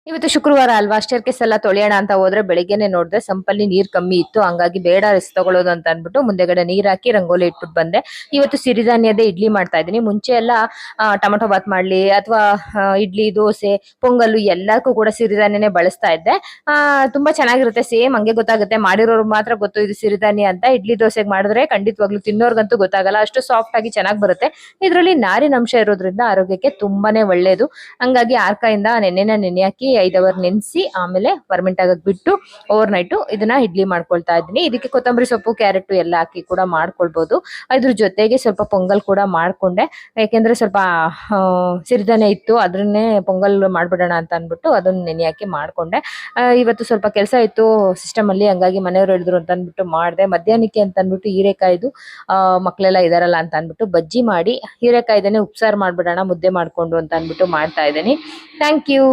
ಇವತ್ತು ಶುಕ್ರವಾರ ಅಲ್ವಾ, ಸ್ಟೇರ್ಕೇಸ್ ಎಲ್ಲ ತೊಳೆಯೋಣ ಅಂತ ಹೋದ್ರೆ ಬೆಳಿಗ್ಗೆನೆ ನೋಡಿದ್ರೆ ಸಂಪಲ್ಲಿ ನೀರ್ ಕಮ್ಮಿ ಇತ್ತು. ಹಂಗಾಗಿ ಬೇಡ ರಿಸ್ಕ್ ತಗೊಳ್ಳೋದು ಅಂತ ಅನ್ಬಿಟ್ಟು ಮುಂದೆಗಡೆ ನೀರ್ ಹಾಕಿ ರಂಗೋಲಿ ಇಟ್ಬಿಟ್ಟು ಬಂದೆ. ಇವತ್ತು ಸಿರಿಧಾನ್ಯದ ಇಡ್ಲಿ ಮಾಡ್ತಾ ಇದ್ದೀನಿ. ಮುಂಚೆ ಎಲ್ಲ ಟೊಮೊಟೊ ಬಾತ್ ಮಾಡ್ಲಿ ಅಥವಾ ಇಡ್ಲಿ, ದೋಸೆ, ಪೊಂಗಲ್ಲು ಎಲ್ಲಕ್ಕೂ ಕೂಡ ಸಿರಿಧಾನ್ಯನೇ ಬಳಸ್ತಾ ಇದ್ದೆ. ತುಂಬಾ ಚೆನ್ನಾಗಿರುತ್ತೆ. ಸೇಮ್ ಹಂಗೆ ಗೊತ್ತಾಗುತ್ತೆ, ಮಾಡಿರೋರು ಮಾತ್ರ ಗೊತ್ತು ಇದು ಸಿರಿಧಾನ್ಯ ಅಂತ. ಇಡ್ಲಿ ದೋಸೆಗೆ ಮಾಡಿದ್ರೆ ಖಂಡಿತವಾಗ್ಲೂ ತಿನ್ನೋರ್ಗಂತೂ ಗೊತ್ತಾಗಲ್ಲ, ಅಷ್ಟು ಸಾಫ್ಟ್ ಆಗಿ ಚೆನ್ನಾಗಿ ಬರುತ್ತೆ. ಇದರಲ್ಲಿ ನಾರಿನ ಅಂಶ ಇರೋದ್ರಿಂದ ಆರೋಗ್ಯಕ್ಕೆ ತುಂಬಾನೇ ಒಳ್ಳೇದು. ಹಂಗಾಗಿ ಆರ್ಕಾಯಿಂದ ನೆನೆ ಹಾಕಿ 5 ಅವರ್ ನೆನೆಸಿ ಆಮೇಲೆ ಫರ್ಮೆಂಟ್ ಆಗಕ್ ಬಿಟ್ಟು ಓವರ್ ನೈಟ್ ಇದನ್ನ ಇಡ್ಲಿ ಮಾಡ್ಕೊಳ್ತಾ ಇದ್ದೀನಿ. ಇದಕ್ಕೆ ಕೊತ್ತಂಬರಿ ಸೊಪ್ಪು, ಕ್ಯಾರೆಟ್ ಎಲ್ಲ ಹಾಕಿ ಕೂಡ ಮಾಡ್ಕೊಳ್ಬಹುದು. ಇದ್ರ ಜೊತೆಗೆ ಸ್ವಲ್ಪ ಪೊಂಗಲ್ ಕೂಡ ಮಾಡ್ಕೊಂಡೆ. ಯಾಕೆಂದ್ರೆ ಸ್ವಲ್ಪ ಸಿರಿಧಾನ್ಯ ಇತ್ತು, ಅದನ್ನೇ ಪೊಂಗಲ್ ಮಾಡ್ಬಿಡೋಣ ಅಂತ ಅನ್ಬಿಟ್ಟು ಅದನ್ನ ನೆನೆ ಹಾಕಿ ಮಾಡ್ಕೊಂಡೆ. ಇವತ್ತು ಸ್ವಲ್ಪ ಕೆಲಸ ಇತ್ತು ಸಿಸ್ಟಮ್ ಅಲ್ಲಿ, ಹಂಗಾಗಿ ಮನೆಯವರು ಹೇಳಿದ್ರು ಅಂತ ಅನ್ಬಿಟ್ಟು ಮಾಡಿದೆ. ಮಧ್ಯಾಹ್ನಕ್ಕೆ ಅಂತ ಅನ್ಬಿಟ್ಟು ಹೀರೆಕಾಯ್ದು ಮಕ್ಳೆಲ್ಲ ಇದಾರಲ್ಲ ಅಂತ ಅನ್ಬಿಟ್ಟು ಬಜ್ಜಿ ಮಾಡಿ ಹೀರೆಕಾಯ್ದೇನೆ ಉಪ್ಸಾರು ಮಾಡ್ಬಿಡೋಣ ಮುದ್ದೆ ಮಾಡ್ಕೊಂಡು ಅಂತ ಅನ್ಬಿಟ್ಟು ಮಾಡ್ತಾ ಇದ್ದೀನಿ. Thank you.